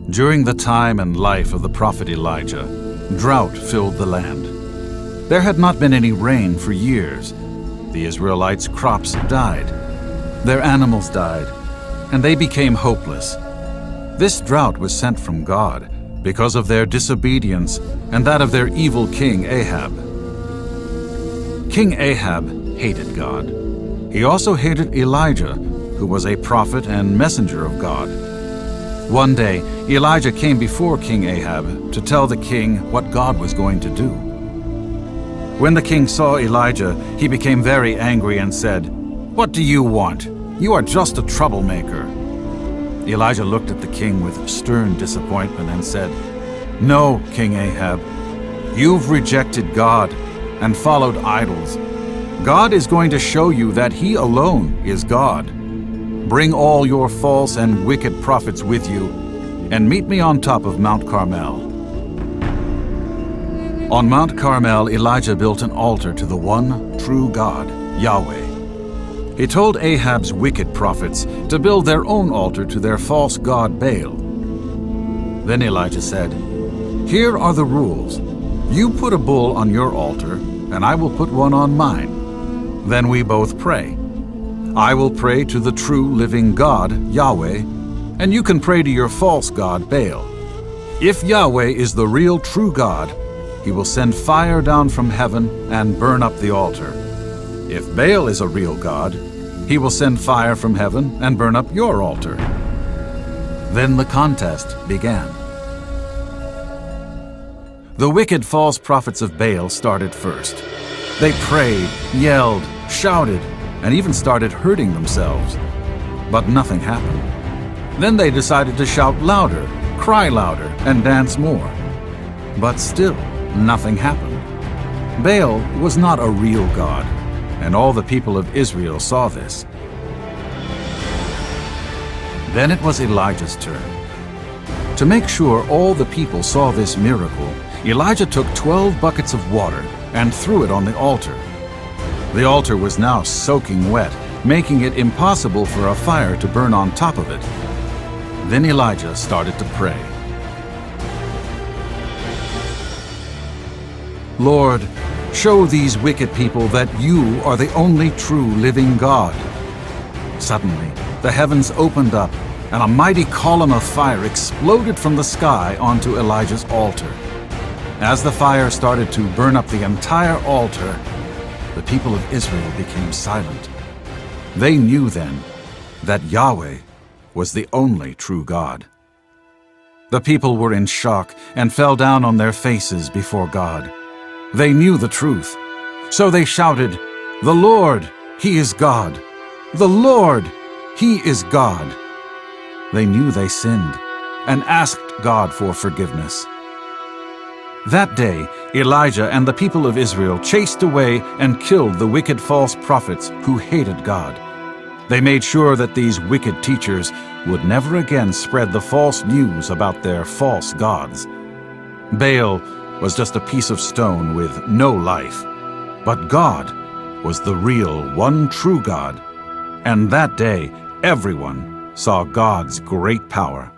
During the time and life of the prophet Elijah, drought filled the land. There had not been any rain for years. The Israelites' crops died. Their animals died, and they became hopeless. This drought was sent from God because of their disobedience and that of their evil king Ahab. King Ahab hated God. He also hated Elijah, who was a prophet and messenger of God. One day, Elijah came before King Ahab to tell the king what God was going to do. When the king saw Elijah, he became very angry and said, "What do you want? You are just a troublemaker." Elijah looked at the king with stern disappointment and said, "No, King Ahab, you've rejected God and followed idols. God is going to show you that He alone is God. Bring all your false and wicked prophets with you, and meet me on top of Mount Carmel." On Mount Carmel, Elijah built an altar to the one true God, Yahweh. He told Ahab's wicked prophets to build their own altar to their false god Baal. Then Elijah said, "Here are the rules. You put a bull on your altar, and I will put one on mine. Then we both pray. I will pray to the true living God, Yahweh, and you can pray to your false god, Baal. If Yahweh is the real true God, He will send fire down from heaven and burn up the altar. If Baal is a real god, He will send fire from heaven and burn up your altar." Then the contest began. The wicked false prophets of Baal started first. They prayed, yelled, shouted, and even started hurting themselves. But nothing happened. Then they decided to shout louder, cry louder, and dance more. But still, nothing happened. Baal was not a real god, and all the people of Israel saw this. Then it was Elijah's turn. To make sure all the people saw this miracle, Elijah took 12 buckets of water and threw it on the altar. The altar was now soaking wet, making it impossible for a fire to burn on top of it. Then Elijah started to pray. "Lord, show these wicked people that you are the only true living God." Suddenly, the heavens opened up, and a mighty column of fire exploded from the sky onto Elijah's altar. As the fire started to burn up the entire altar, the people of Israel became silent. They knew then that Yahweh was the only true God. The people were in shock and fell down on their faces before God. They knew the truth, so they shouted, "The Lord, He is God! The Lord, He is God!" They knew they sinned and asked God for forgiveness. That day, Elijah and the people of Israel chased away and killed the wicked false prophets who hated God. They made sure that these wicked teachers would never again spread the false news about their false gods. Baal was just a piece of stone with no life, but God was the real one true God, and that day everyone saw God's great power.